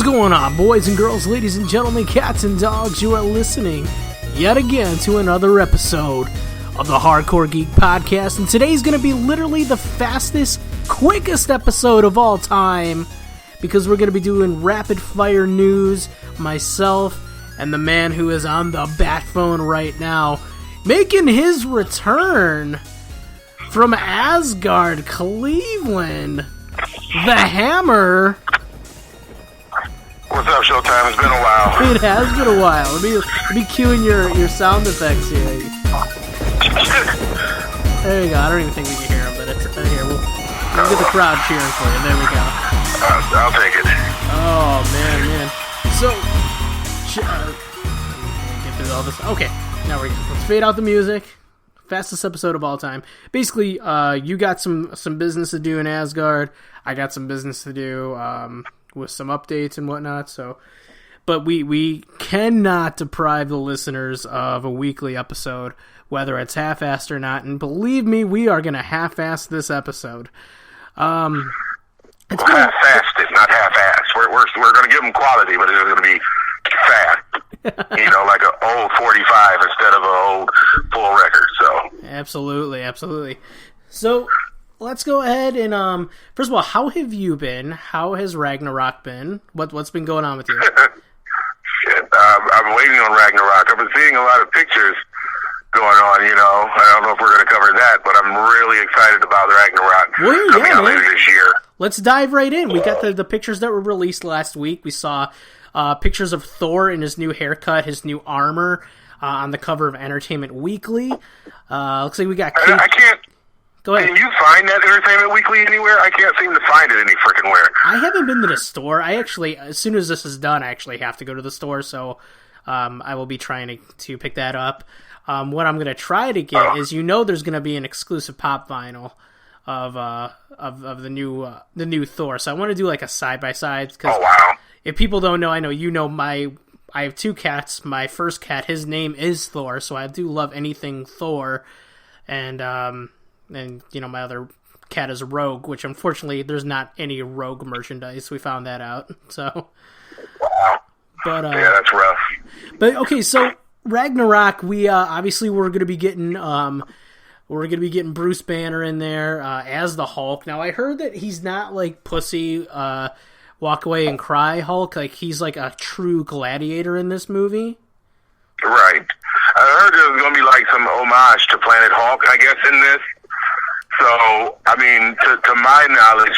going on, boys and girls, ladies and gentlemen, cats and dogs? You are listening yet again to another episode of the Hardcore Geek Podcast, and today's going to be literally the fastest, quickest episode of all time, because we're going to be doing rapid fire news. Myself and the man who is on the bat phone right now, making his return from Asgard, Cleveland, the Hammer. What's up, Showtime? It's been a while. It has been a while. Let me cueing your sound effects here. There you go. I don't even think we can hear them, but it's here. We'll get the crowd cheering for you. There we go. I'll take it. Oh man. So, get through all this. Okay, now we're good. Let's fade out the music. Fastest episode of all time. Basically, you got some business to do in Asgard. I got some business to do with some updates and whatnot. So, but we cannot deprive the listeners of a weekly episode, whether it's half-assed or not. And believe me, we are going to half-ass this episode. It's half-assed it, not half-assed. We're going to give them quality, but it's going to be fast. Like an old 45 instead of an old full record. So absolutely. So let's go ahead and first of all, how have you been? How has Ragnarok been? What's been going on with you? Shit, I'm waiting on Ragnarok. I've been seeing a lot of pictures going on. I don't know if we're going to cover that, but I'm really excited about Ragnarok coming out later this year. Let's dive right in. We got the pictures that were released last week. We saw pictures of Thor in his new haircut, his new armor, on the cover of Entertainment Weekly. Looks like we got... I can't... Go ahead. Can you find that Entertainment Weekly anywhere? I can't seem to find it any freaking where. I haven't been to the store. I actually, as soon as this is done, I actually have to go to the store, so I will be trying to pick that up. What I'm going to try to get is, there's going to be an exclusive pop vinyl of the new Thor. So I want to do like a side-by-side. Oh, wow. If people don't know, I know I have two cats. My first cat, his name is Thor, so I do love anything Thor. And my other cat is Rogue, which unfortunately there's not any Rogue merchandise. We found that out. So, wow. But yeah, that's rough. But okay, so Ragnarok, we obviously we're going to be getting Bruce Banner in there as the Hulk. Now I heard that he's not like pussy walk away and cry Hulk. Like he's like a true gladiator in this movie. Right. I heard there was going to be like some homage to Planet Hulk, I guess, in this. So, I mean, to my knowledge,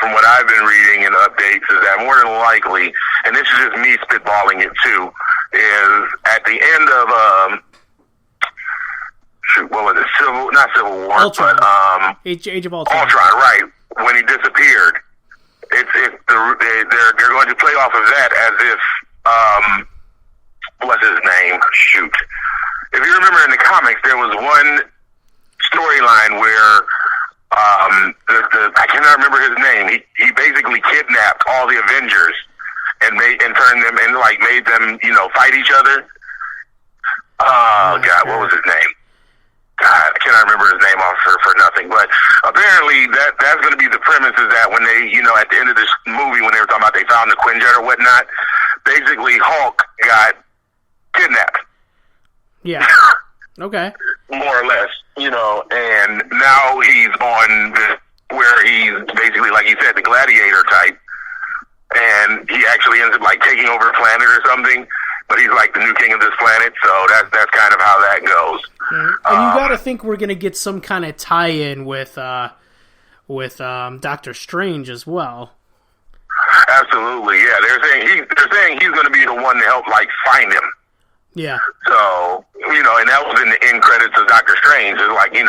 from what I've been reading in updates, is that more than likely, and this is just me spitballing it too, is at the end of what was it? Not Civil War, Ultron. but Age of Ultron. Ultron, right? When he disappeared, they're going to play off of that as if what's his name? Shoot, if you remember in the comics, there was one storyline where I cannot remember his name. He basically kidnapped all the Avengers and turned them and made them fight each other. Oh God, what was his name? God, I cannot remember his name off for nothing. But apparently that's going to be the premise, is that when they at the end of this movie, when they were talking about they found the Quinjet or whatnot, basically Hulk got kidnapped. Yeah. Okay. More or less, and now he's on where he's basically, like you said, the gladiator type, and he actually ends up taking over a planet or something, but he's like the new king of this planet, so that's kind of how that goes. Mm-hmm. And you gotta think we're gonna get some kind of tie-in with Doctor Strange as well. Absolutely, yeah. They're saying he's gonna be the one to help find him. Yeah. So, and that was in the end credits of Doctor Strange. It's like, we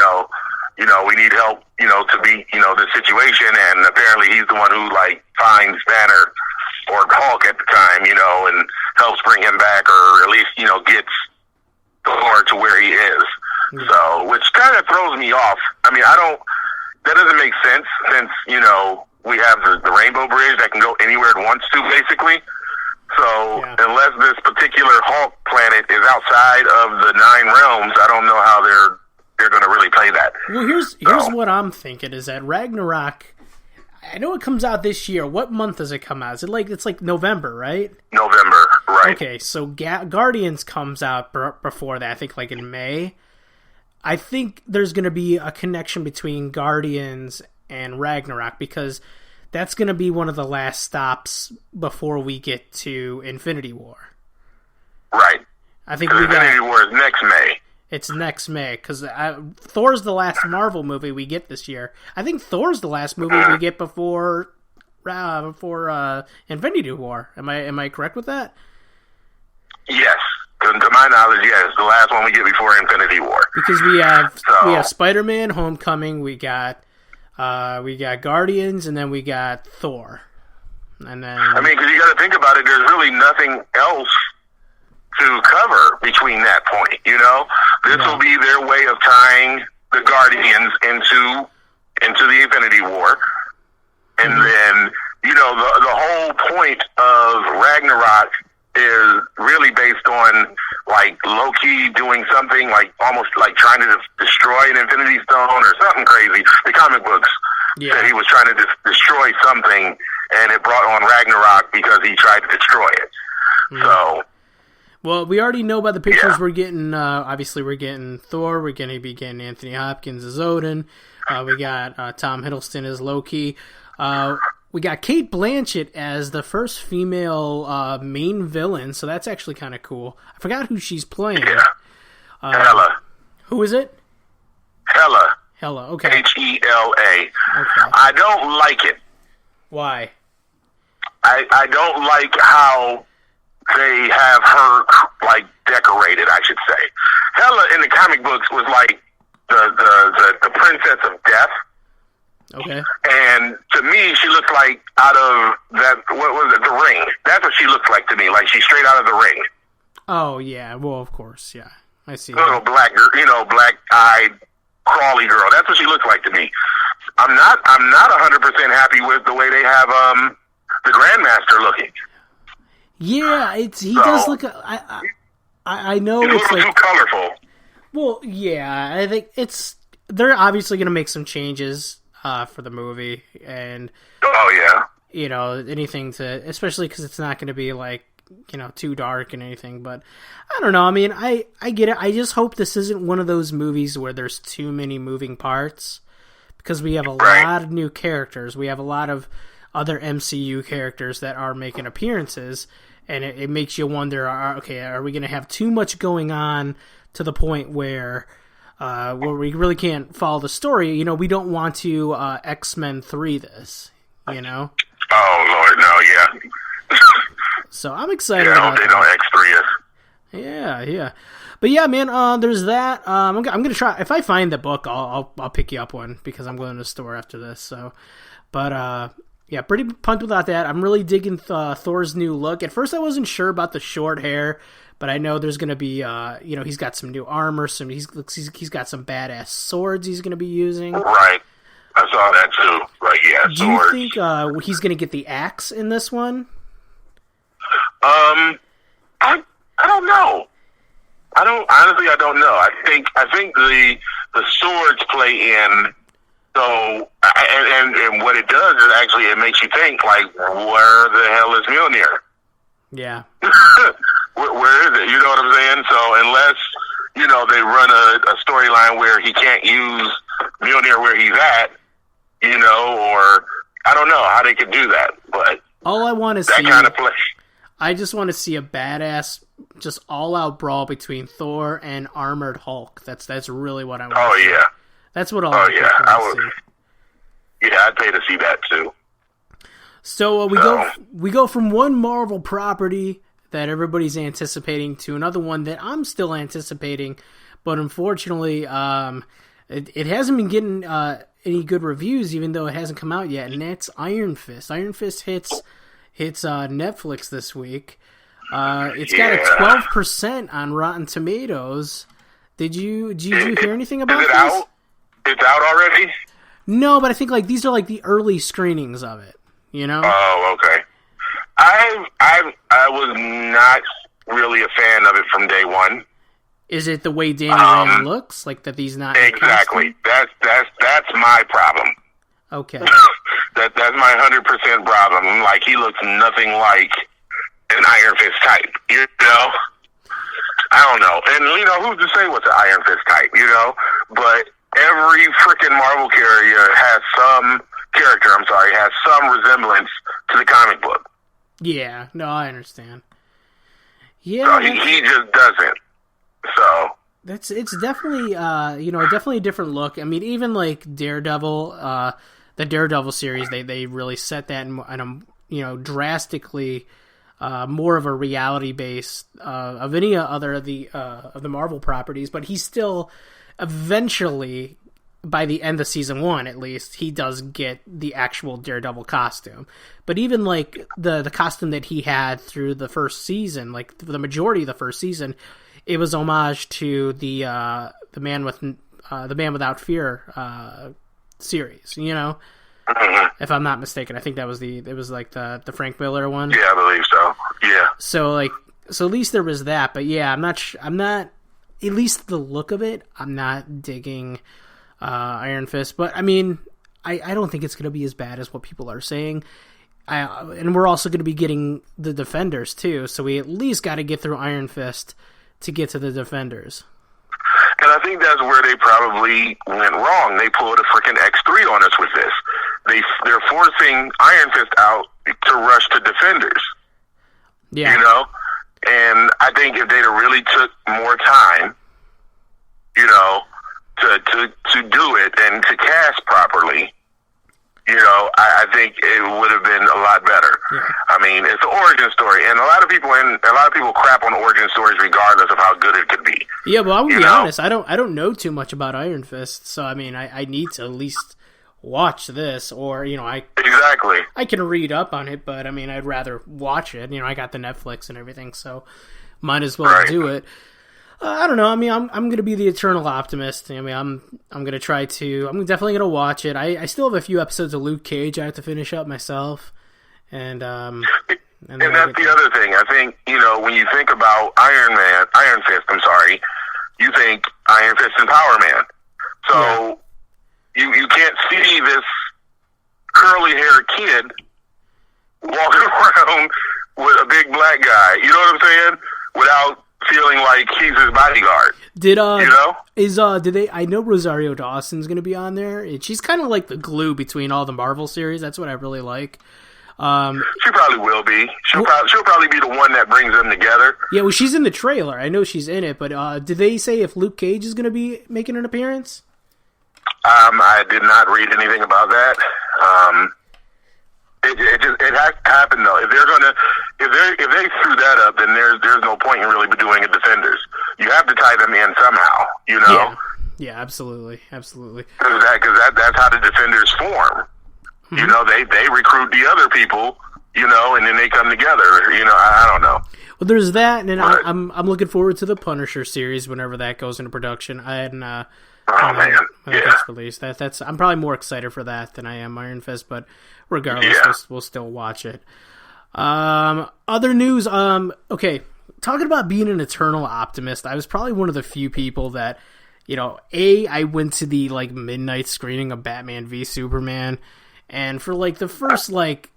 need help, to beat, the situation. And apparently he's the one who, finds Banner or Hulk at the time, and helps bring him back, or at least, gets Thor to where he is. Mm-hmm. So, which kind of throws me off. I mean, that doesn't make sense since, we have the Rainbow Bridge that can go anywhere it wants to, basically. So, unless this particular Hulk planet is outside of the 9 realms, I don't know how they're going to really play that. Well, here's what I'm thinking, is that Ragnarok, I know it comes out this year. What month does it come out? Is it it's like November, right? November, right. Okay, so Guardians comes out before that, I think like in May. I think there's going to be a connection between Guardians and Ragnarok because that's going to be one of the last stops before we get to Infinity War. Right. I think Infinity War is next May. It's next May, because Thor's the last Marvel movie we get this year. I think Thor's the last movie we get before Infinity War. Am I correct with that? Yes. To my knowledge, yes. The last one we get before Infinity War. Because we have Spider-Man, Homecoming, we got Guardians, and then we got Thor. And then because you got to think about it, there's really nothing else to cover between that point, This will be their way of tying the Guardians into the Infinity War. And then, the whole point of Ragnarok is really based on, Loki doing something, almost trying to destroy an Infinity Stone or something crazy. The comic books said he was trying to destroy something, and it brought on Ragnarok because he tried to destroy it. So... Well, we already know by the pictures we're getting. Obviously, we're getting Thor. We're going to be getting Anthony Hopkins as Odin. We got Tom Hiddleston as Loki. We got Cate Blanchett as the first female main villain, so that's actually kind of cool. I forgot who she's playing. Yeah. Hela. Who is it? Hela. Hela, okay. Hela. Okay. I don't like it. Why? I don't like how they have her, decorated, I should say. Hela in the comic books was the princess of death. Okay. And to me, she looked like out of that, what was it, The Ring. That's what she looked like to me, like she's straight out of The Ring. Oh, yeah, well, of course, yeah. I see. Little black girl, black-eyed, crawly girl. That's what she looks like to me. I'm not 100% happy with the way they have the Grandmaster looking. Yeah, he does look. I know it's a little too colorful. Well, yeah, I think they're obviously going to make some changes for the movie, and anything to, especially because it's not going to be too dark and anything. But I don't know. I mean, I get it. I just hope this isn't one of those movies where there's too many moving parts, because we have a lot of new characters. We have a lot of other MCU characters that are making appearances. And it makes you wonder, are we going to have too much going on to the point where we really can't follow the story? We don't want to X-Men 3 this, Oh, Lord, no, yeah. So I'm excited about they don't X3 us. Yeah. But yeah, man, there's that. I'm going to try, if I find the book, I'll pick you up one, because I'm going to the store after this. So, but, yeah, pretty pumped about that. I'm really digging Thor's new look. At first, I wasn't sure about the short hair, but I know there's going to be, he's got some new armor. He's got some badass swords he's going to be using. Right. I saw that too. Right, yeah, Do swords. you think he's going to get the axe in this one? I don't know. I don't know. I think the swords play in. So, and what it does is actually it makes you think, where the hell is Mjolnir? Yeah. where is it? You know what I'm saying? So unless, they run a storyline where he can't use Mjolnir where he's at, or I don't know how they could do that. But all I want to see, that kind of play. I just want to see a badass, just all-out brawl between Thor and Armored Hulk. That's really what I want to see. Yeah. That's what I'll I would. Yeah, I'd pay to see that too. So we go from one Marvel property that everybody's anticipating to another one that I'm still anticipating, but unfortunately, it hasn't been getting any good reviews, even though it hasn't come out yet. And that's Iron Fist. Iron Fist hits Netflix this week. It's got a 12% on Rotten Tomatoes. Did you hear anything about this? Out? It's out already? No, but I think these are the early screenings of it. Oh, okay. I was not really a fan of it from day one. Is it the way Danny Rand looks? That he's not exactly. That's my problem. Okay. That's my 100% problem. Like, he looks nothing like an Iron Fist type, you know? I don't know. And, you know, who's to say what's an Iron Fist type, you know? But every freaking Marvel character has some resemblance to the comic book. Yeah, no, I understand. Yeah. So he just doesn't. So... It's definitely, definitely a different look. I mean, even like Daredevil, the Daredevil series, they really set that in a, drastically more of a reality base of any other of the Marvel properties. But he's still eventually, by the end of season 1 at least, he does get the actual Daredevil costume. But even like the costume that he had through the first season, like the majority of the first season, it was homage to the Man Without Fear series, you know. If I'm not mistaken, I think it was like the Frank Miller one. Yeah, I believe so. Yeah. So at least there was that, but yeah, I'm not. At least the look of it, I'm not digging Iron Fist. But I mean, I don't think it's going to be as bad as what people are saying. And we're also going to be getting the Defenders too, so we at least got to get through Iron Fist to get to the Defenders. And I think that's where they probably went wrong. They pulled a freaking X3 on us with this. They're forcing Iron Fist out to rush to Defenders. Yeah. You know? And I think if they'd have really took more time, you know, to do it and to cast properly, you know, I think it would have been a lot better. Yeah. I mean, it's an origin story, and a lot of people crap on origin stories regardless of how good it could be. Yeah, well, I would be honest. I don't know too much about Iron Fist, so I mean, I need to at least watch this, or exactly. I can read up on it, but I mean, I'd rather watch it. You know, I got the Netflix and everything, so might as well do it. I don't know. I mean, I'm going to be the eternal optimist. I mean, I'm definitely going to watch it. I still have a few episodes of Luke Cage I have to finish up myself. And that's the other thing. I think, you know, when you think about Iron Fist, you think Iron Fist and Power Man. So you can't see this curly-haired kid walking around with a big black guy, you know what I'm saying? Without feeling like he's his bodyguard. I know Rosario Dawson's going to be on there. She's kind of like the glue between all the Marvel series. That's what I really like. She probably will be. She'll probably be the one that brings them together. Yeah, well, she's in the trailer. I know she's in it, but did they say if Luke Cage is going to be making an appearance? I did not read anything about that. It has to happen though. If they screw that up, then there's no point in really doing a Defenders. You have to tie them in somehow, you know. Yeah, absolutely. Because that's how the Defenders form. Mm-hmm. You know, they recruit the other people, you know, and then they come together. You know, I don't know. Well, there's that, and I'm looking forward to the Punisher series whenever that goes into production. Gets released. I'm probably more excited for that than I am Iron Fist, but regardless, we'll still watch it. Other news. Okay, talking about being an eternal optimist, I was probably one of the few people that, you know, I went to the midnight screening of Batman v Superman, and for the first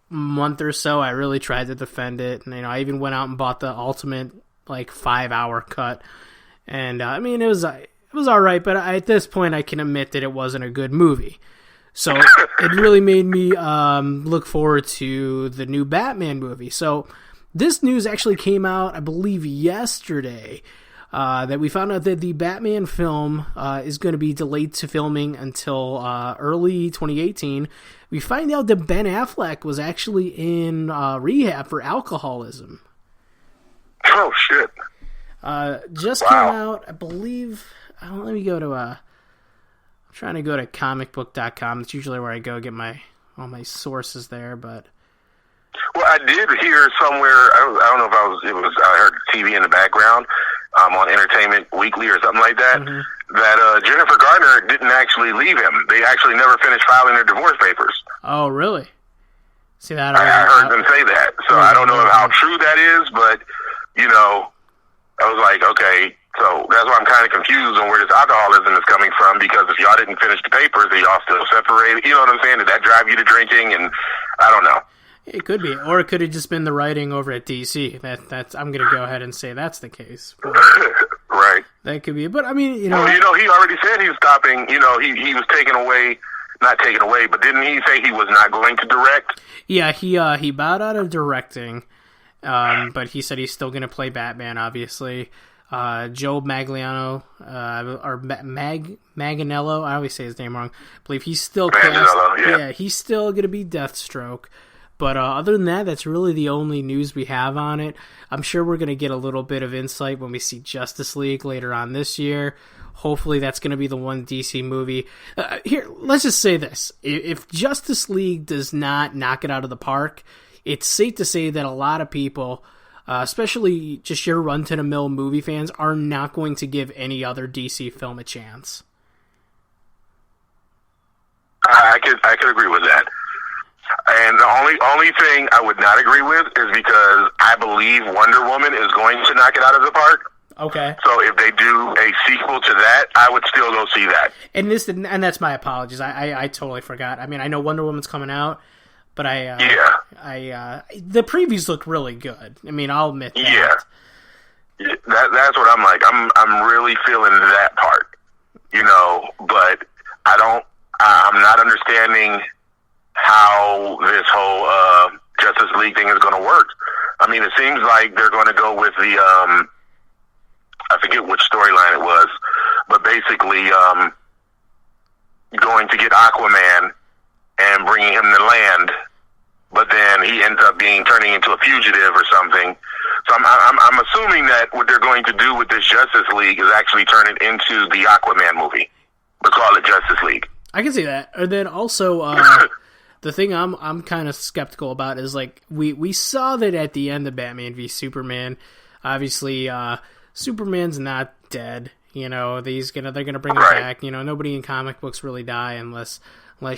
month or so, I really tried to defend it, and I even went out and bought the ultimate 5-hour cut, and I mean it was all right, but at this point I can admit that it wasn't a good movie. So it really made me look forward to the new Batman movie. So this news actually came out, I believe, yesterday, that we found out that the Batman film is going to be delayed to filming until early 2018. We find out that Ben Affleck was actually in rehab for alcoholism. Oh, shit. Came out, I believe... let me go to I'm trying to go to comicbook.com. It's usually where I go get all my sources there, but well, I did hear somewhere, I don't know if I heard TV in the background on Entertainment Weekly or something like that, that Jennifer Garner didn't actually leave him. They actually never finished filing their divorce papers. Oh, really? See that? I heard them say that. So I don't know how true that is, but I was like, okay, So that's why I'm kind of confused on where this alcoholism is coming from, because if y'all didn't finish the papers, are y'all still separated? You know what I'm saying? Did that drive you to drinking? And I don't know. It could be, or it could have just been the writing over at DC. That's I'm going to go ahead and say that's the case. Right. That could be, but I mean, he already said he was stopping. He was taken away, not taken away, but didn't he say he was not going to direct? Yeah, he bowed out of directing, but he said he's still going to play Batman, obviously. Joe Magliano, or Manganiello, I always say his name wrong. I believe he's still cast. Yeah, he's still going to be Deathstroke. But other than that, that's really the only news we have on it. I'm sure we're going to get a little bit of insight when we see Justice League later on this year. Hopefully that's going to be the one DC movie. Here, let's just say this. If Justice League does not knock it out of the park, it's safe to say that a lot of people, especially just your run-to-the-mill movie fans, are not going to give any other DC film a chance. I could agree with that. And the only thing I would not agree with is because I believe Wonder Woman is going to knock it out of the park. Okay. So if they do a sequel to that, I would still go see that. And that's my apologies. I totally forgot. I mean, I know Wonder Woman's coming out, but the previews look really good. I mean, I'll admit that. Yeah. That's what I'm like. I'm really feeling that part, but I'm not understanding how this whole Justice League thing is going to work. I mean, it seems like they're going to go with the I forget which storyline it was, but basically going to get Aquaman and bringing him to land, but then he ends up turning into a fugitive or something. So I'm assuming that what they're going to do with this Justice League is actually turn it into the Aquaman movie, but call it Justice League. I can see that. And then also, the thing I'm kind of skeptical about is, like, we saw that at the end of Batman v Superman. Obviously, Superman's not dead. They're gonna bring him back. Nobody in comic books really die unless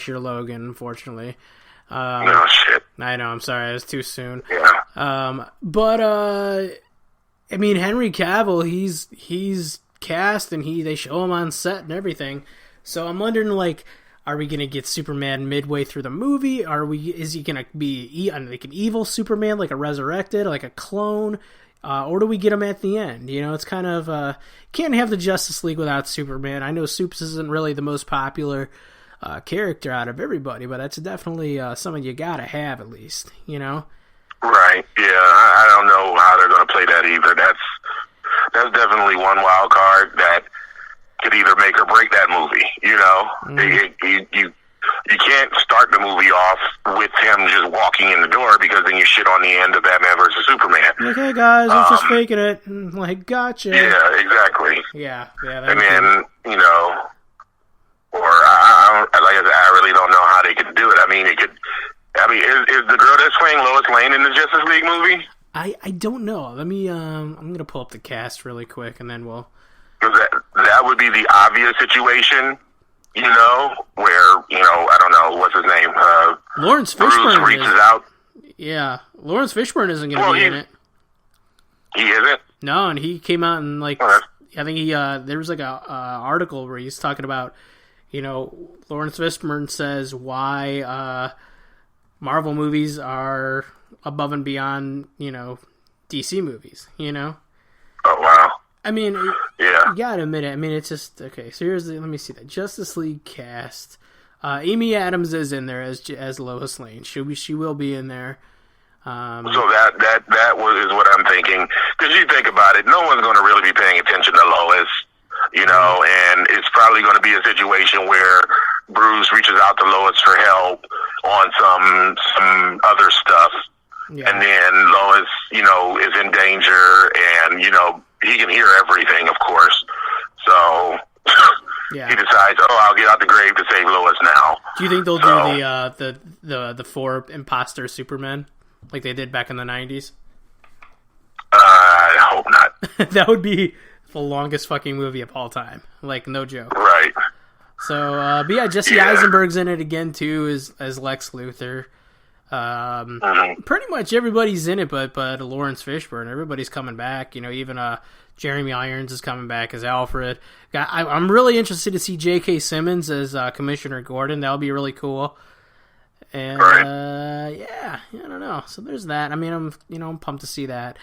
you're Logan, unfortunately. No shit. I know. I'm sorry. It was too soon. Yeah. But I mean, Henry Cavill, he's cast and they show him on set and everything. So I'm wondering, like, are we gonna get Superman midway through the movie? Is he gonna be like an evil Superman, like a resurrected, like a clone? Or do we get him at the end? It's kind of can't have the Justice League without Superman. I know Supes isn't really the most popular character out of everybody, but that's definitely something you gotta have at least. Right. Yeah. I don't know how they're going to play that either. That's definitely one wild card that could either make or break that movie. You can't start the movie off with him just walking in the door, because then you shit on the end of Batman versus Superman. Like, hey guys, I'm just faking it. Like, gotcha. Yeah, exactly. Yeah. And then, I really don't know how they could do it. I mean, is the girl that's playing Lois Lane in the Justice League movie? I don't know. Let me, I'm going to pull up the cast really quick, and then we'll... That would be the obvious situation, where, I don't know, what's his name? Lawrence Fishburne Bruce reaches out. Yeah, Lawrence Fishburne isn't going to be in it. He isn't? No, and he came out and, like, I think there was, like, a article where he's talking about, Lawrence Fishburne says why Marvel movies are above and beyond, DC movies, Oh, wow. I mean, yeah. You gotta admit it. I mean, it's just, okay, so let me see that. Justice League cast. Amy Adams is in there as Lois Lane. She will be in there. So that is what I'm thinking. Because you think about it, no one's going to really be paying attention to Lois, and it's probably going to be a situation where Bruce reaches out to Lois for help on some other stuff. Yeah. And then Lois, is in danger, and, he can hear everything, of course. So yeah. He decides, I'll get out the grave to save Lois now. Do you think they'll do the 4 imposter Supermen like they did back in the 90s? I hope not. That would be the longest fucking movie of all time. Like, no joke. Right. So, but yeah, Jesse Eisenberg's in it again, too, as Lex Luthor. Pretty much everybody's in it, but Lawrence Fishburne. Everybody's coming back. Even Jeremy Irons is coming back as Alfred. I'm really interested to see J.K. Simmons as Commissioner Gordon. That'll be really cool. And I don't know. So there's that. I mean, I'm pumped to see that.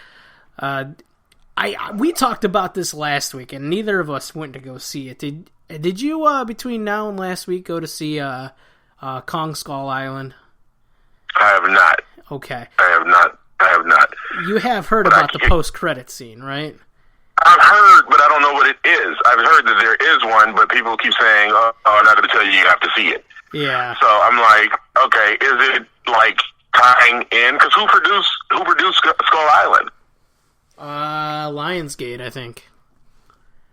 We talked about this last week, and neither of us went to go see it. Did you between now and last week go to see Kong Skull Island? I have not. Okay. I have not. You have heard about the post-credit scene, right? I've heard, but I don't know what it is. I've heard that there is one, but people keep saying, "Oh, I'm not going to tell you. You have to see it." Yeah. So I'm like, okay, is it like tying in? Because who produced Skull Island? Lionsgate, I think.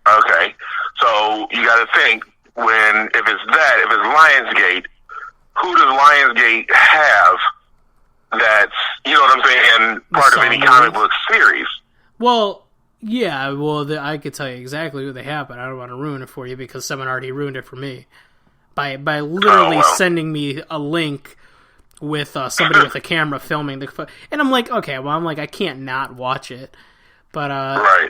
Okay, so you got to think if it's Lionsgate, who does Lionsgate have that's, you know what I'm saying, part of any comic book series? Well, yeah, I could tell you exactly who they have, but I don't want to ruin it for you because someone already ruined it for me by literally sending me a link with somebody with a camera filming the, and I'm like, okay, well, I can't not watch it. But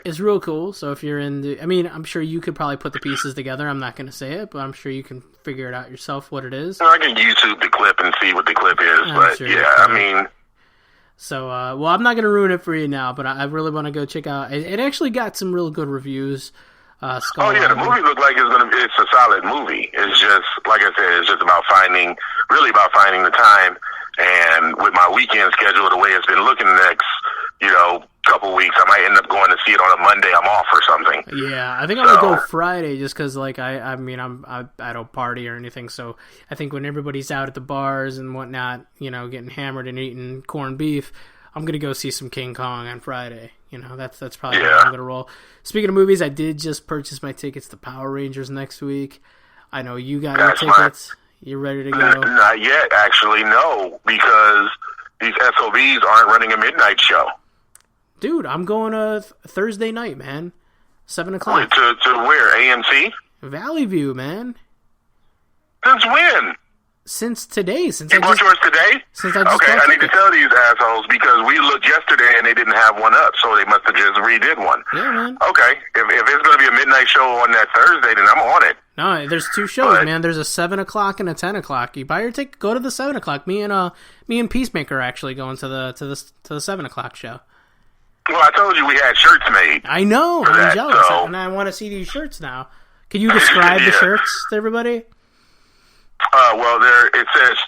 it's real cool. So if you're I'm sure you could probably put the pieces together. I'm not going to say it, but I'm sure you can figure it out yourself what it is. I can YouTube the clip and see what the clip is. Sure So, I'm not going to ruin it for you now, but I really want to go check out. It actually got some real good reviews. The movie looked like it's a solid movie. It's just, like I said, it's just about finding the time. And with my weekend schedule, the way it's been looking next, couple weeks, I might end up going to see it on a Monday. I'm off or something. Yeah, I think I'm gonna go Friday just because, I don't party or anything. So I think when everybody's out at the bars and whatnot, getting hammered and eating corned beef, I'm gonna go see some King Kong on Friday. That's probably how I'm gonna roll. Speaking of movies, I did just purchase my tickets to Power Rangers next week. I know you got your tickets. You're ready to go? Not yet, actually, no, because these SOBs aren't running a midnight show. Dude, I'm going Thursday night, man. 7 o'clock. Wait, to where? AMC? Valley View, man. Since when? Since today. You bought yours today? Since I just okay, I need to tell these assholes because we looked yesterday and they didn't have one up, so they must have just redid one. Yeah, man. Okay, if it's going to be a midnight show on that Thursday, then I'm on it. No, there's two shows, man. There's a 7 o'clock and a 10 o'clock. You buy your ticket, go to the 7 o'clock. Me and Peacemaker are actually going to the 7 o'clock show. Well, I told you we had shirts made. I know. I'm jealous, and I want to see these shirts now. Can you describe the shirts to everybody? It says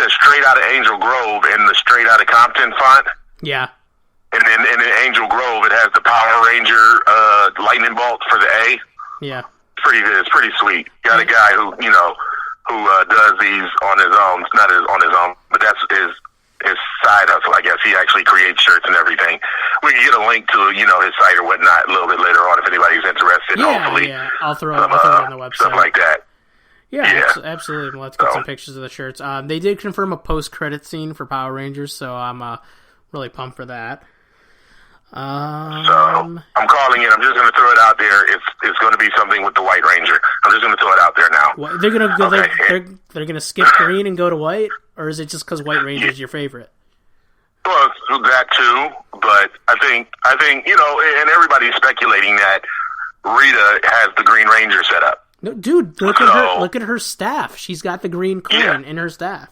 straight out of Angel Grove in the straight out of Compton font. Yeah. And then in Angel Grove, it has the Power Ranger lightning bolt for the A. Yeah. It's pretty sweet. Got a guy who does these on his own. Not on his own, but that's his side hustle, I guess. He actually creates shirts and everything. We can get a link to, his site or whatnot a little bit later on if anybody's interested. Hopefully. Yeah. I'll throw it on the website. Stuff like that. Yeah. Absolutely. Let's get some pictures of the shirts. They did confirm a post-credit scene for Power Rangers, so I'm really pumped for that. So I'm calling it. I'm just going to throw it out there. It's going to be something with the White Ranger. I'm just going to throw it out there now. What, they're going to go. Okay. They're going to skip green and go to white, or is it just because White Ranger is your favorite? Well, that too. But I think and everybody's speculating that Rita has the Green Ranger set up. No, dude, look at her staff. She's got the green coin in her staff.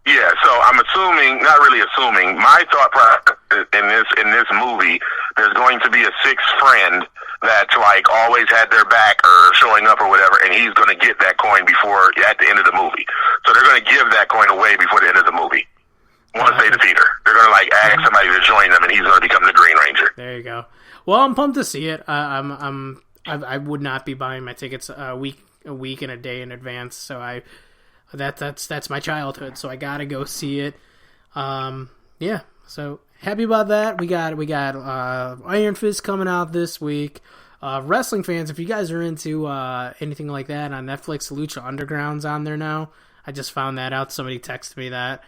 Yeah, so I'm assuming, not really assuming, my thought process in this movie, there's going to be a sixth friend that's like always had their back or showing up or whatever, and he's going to get that coin at the end of the movie. So they're going to give that coin away before the end of the movie. Once they defeat her, they're going to ask somebody to join them, and he's going to become the Green Ranger. There you go. Well, I'm pumped to see it. I would not be buying my tickets a week and a day in advance, so that's my childhood, so I gotta go see it. So happy about that. We got Iron Fist coming out this week. Wrestling fans, if you guys are into anything like that on Netflix, Lucha Underground's on there now. I just found that out. Somebody texted me that.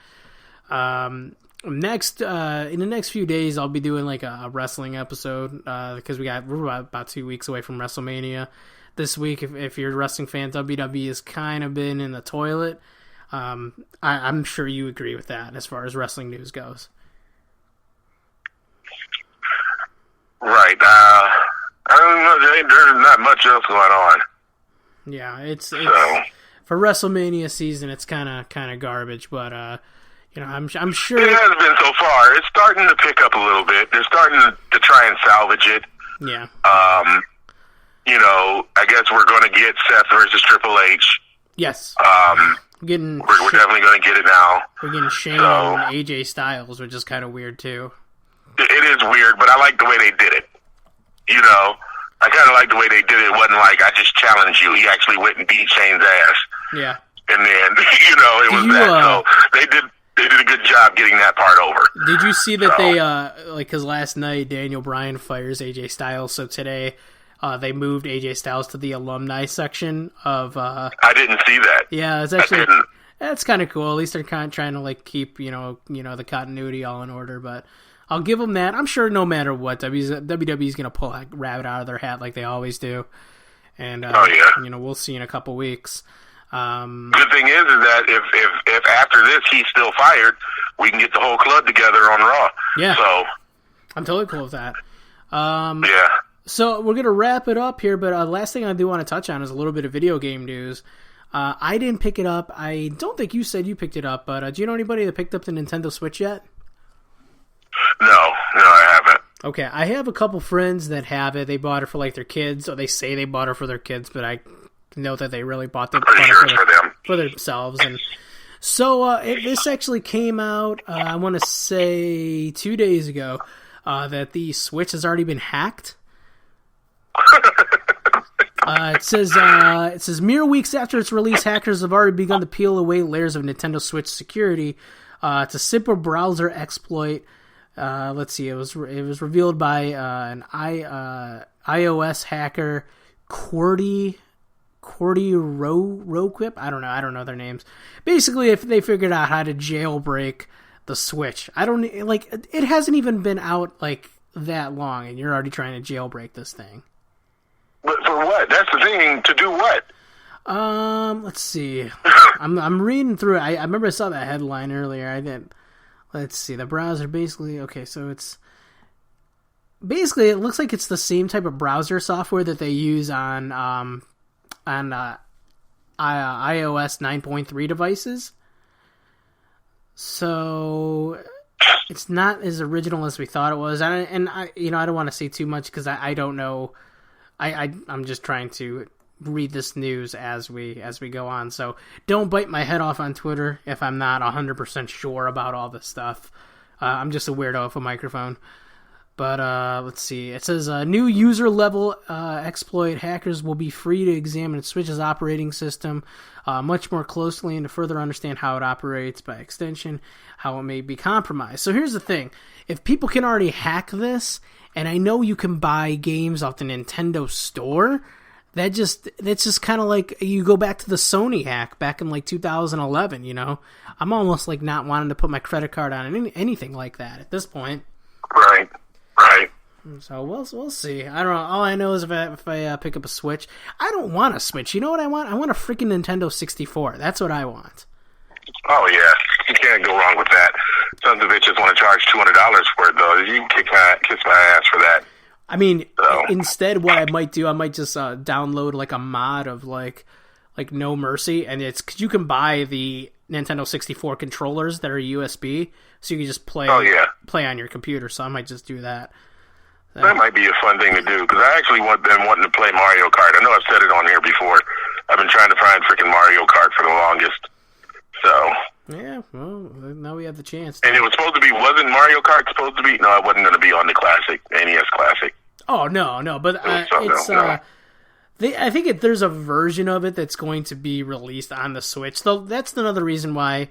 Next, in the next few days, I'll be doing a wrestling episode because we're about 2 weeks away from WrestleMania. This week, if you're a wrestling fan, WWE has kind of been in the toilet. I'm sure you agree with that as far as wrestling news goes. Right. I don't know. There's not much else going on. Yeah, it's So, for WrestleMania season, it's kind of garbage. But I'm sure it has been so far. It's starting to pick up a little bit. They're starting to try and salvage it. Yeah. I guess we're going to get Seth versus Triple H. Yes. We're definitely going to get it now. We're getting Shane and AJ Styles, which is kind of weird too. It is weird, but I like the way they did it. I kind of like the way they did it. It wasn't like, I just challenged you. He actually went and beat Shane's ass. Yeah. And then, it was that. So they did a good job getting that part over. Did you see that they, because last night Daniel Bryan fires AJ Styles, so today they moved AJ Styles to the alumni section of... I didn't see that. Yeah, it's actually... That's kind of cool. At least they're kind of trying to keep, the continuity all in order, but... I'll give them that. I'm sure no matter what, WWE's going to pull a rabbit out of their hat like they always do. And, we'll see in a couple weeks. Good thing is that if after this he's still fired, we can get the whole club together on Raw. Yeah. So I'm totally cool with that. Yeah. So we're going to wrap it up here, but last thing I do want to touch on is a little bit of video game news. I didn't pick it up. I don't think you said you picked it up, but do you know anybody that picked up the Nintendo Switch yet? No, I haven't. Okay, I have a couple friends that have it. They bought it for their kids, or they say they bought it for their kids, but I know that they really bought it for themselves. And so this actually came out, I want to say 2 days ago, that the Switch has already been hacked. It says mere weeks after its release, hackers have already begun to peel away layers of Nintendo Switch security. It's a simple browser exploit. Let's see. It was revealed by an iOS hacker, Cordy Roquip. I don't know their names. Basically, if they figured out how to jailbreak the Switch, it hasn't even been out that long, and you're already trying to jailbreak this thing. But for what? That's the thing. To do what? Let's see. I'm reading through it. I remember I saw that headline earlier. I didn't. Let's see. The browser basically. Okay, so it's basically it looks like it's the same type of browser software that they use on iOS 9.3 devices. So it's not as original as we thought it was. I don't want to say too much because I don't know. I'm just trying to read this news as we go on, so don't bite my head off on Twitter if I'm not 100% sure about all this stuff. I'm just a weirdo with a microphone. But let's see. It says new user level exploit. Hackers will be free to examine Switch's operating system much more closely and to further understand how it operates, by extension, how it may be compromised. So here's the thing. If people can already hack this, and I know you can buy games off the Nintendo Store, that's just kind of like you go back to the Sony hack back in 2011, I'm almost not wanting to put my credit card on anything like that at this point. Right. So we'll see. I don't know. All I know is if I pick up a Switch, I don't want a Switch. You know what I want? I want a freaking Nintendo 64. That's what I want. Oh yeah, you can't go wrong with that. Sons of bitches want to charge $200 for it though. You can kiss my ass for that. I mean, instead, what I might do, I might just download a mod of No Mercy, and it's because you can buy the Nintendo 64 controllers that are USB, so you can just play on your computer. So I might just do that. That might be a fun thing to do because I actually been wanting to play Mario Kart. I know I've said it on here before. I've been trying to find freaking Mario Kart for the longest. So yeah, well, now we have the chance. And it was supposed to be, wasn't Mario Kart supposed to be? No, it wasn't going to be on the Classic, NES Classic. Oh, no, but I think there's a version of it that's going to be released on the Switch. Though that's another reason why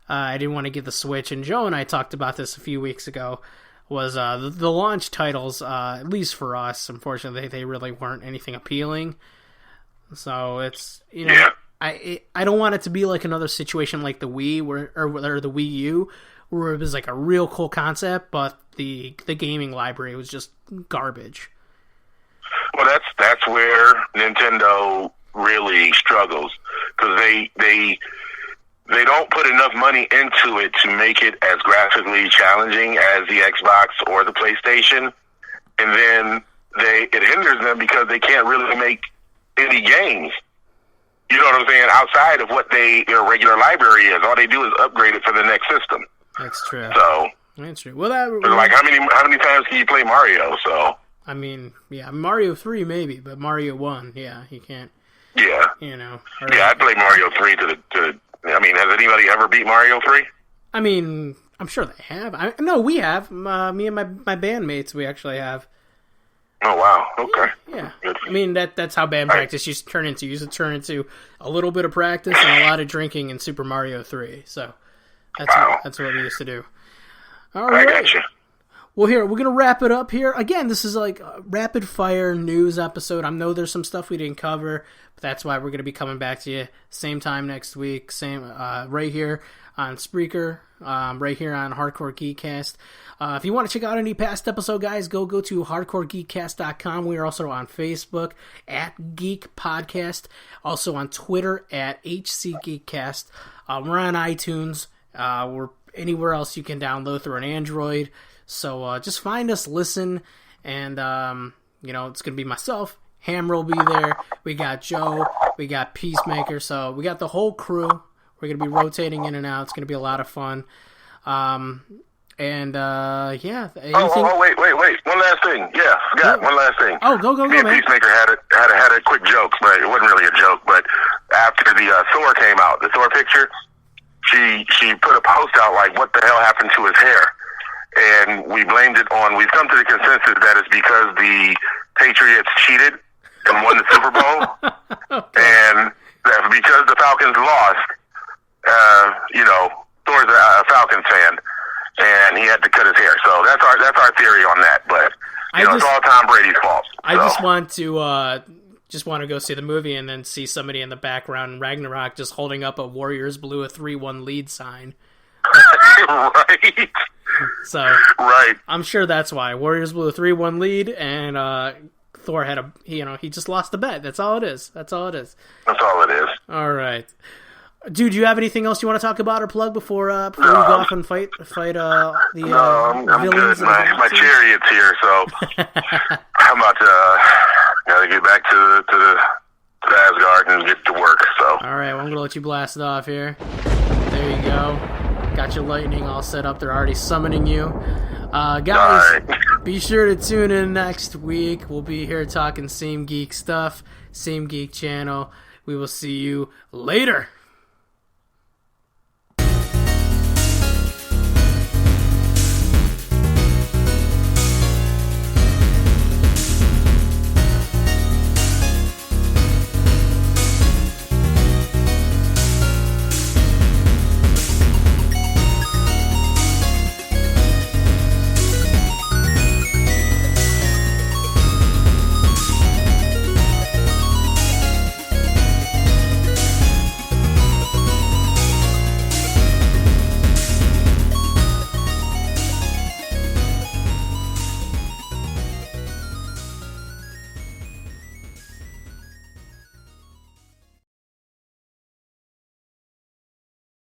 I didn't want to get the Switch. And Joe and I talked about this a few weeks ago. Was the launch titles, at least for us, unfortunately, they really weren't anything appealing. So it's I don't want it to be like another situation like the Wii or the Wii U, where it was a real cool concept, but the gaming library was just garbage. Well, that's where Nintendo really struggles because they they don't put enough money into it to make it as graphically challenging as the Xbox or the PlayStation, and then it hinders them because they can't really make any games. You know what I'm saying? Outside of what their regular library is, all they do is upgrade it for the next system. That's true. So that's true. Well, like how many times can you play Mario? So I mean, yeah, Mario 3 maybe, but Mario 1, yeah, you can't. Yeah. You know. Yeah, I played Mario 3 I mean, has anybody ever beat Mario 3? I mean, I'm sure they have. No, we have. Me and my bandmates, we actually have. Oh, wow. Okay. Yeah. I mean, that's how band practice used to turn into. Used to turn into a little bit of practice and a lot of drinking in Super Mario 3. So that's what we used to do. All right. I gotcha. Well, here, we're going to wrap it up here. Again, this is like a rapid-fire news episode. I know there's some stuff we didn't cover, but that's why we're going to be coming back to you same time next week, same right here on Spreaker, right here on Hardcore Geekcast. If you want to check out any past episode, guys, go to hardcoregeekcast.com. We are also on Facebook at Geek Podcast, also on Twitter at HCGeekcast. We're on iTunes. We're anywhere else you can download through an Android. So just find us, listen, and, it's going to be myself. Hammer will be there. We got Joe. We got Peacemaker. So we got the whole crew. We're going to be rotating in and out. It's going to be a lot of fun. Yeah. Anything? Wait. One last thing. Yeah, forgot. One last thing. Oh, go, man. Peacemaker had a quick joke, but it wasn't really a joke. But after the Thor came out, the Thor picture, she put a post out like, what the hell happened to his hair? And we've come to the consensus that it's because the Patriots cheated and won the Super Bowl. Okay. And that because the Falcons lost, Thor's a Falcons fan, and he had to cut his hair. So that's our theory on that. But, it's all Tom Brady's fault. I just want to go see the movie and then see somebody in the background in Ragnarok just holding up a Warriors blew a 3-1 lead sign. Right. So right. I'm sure that's why Warriors blew a 3-1 lead, and Thor had he just lost the bet. That's all it is. All All right, dude. Do you have anything else you want to talk about or plug before we go off and fight the I'm villains? Good. My chariot's here, so I'm about to gotta get back to Asgard and get to work. So all right, well, I'm gonna let you blast it off here. There you go. Got your lightning all set up. They're already summoning you. Guys, be sure to tune in next week. We'll be here talking same geek stuff, same geek channel. We will see you later.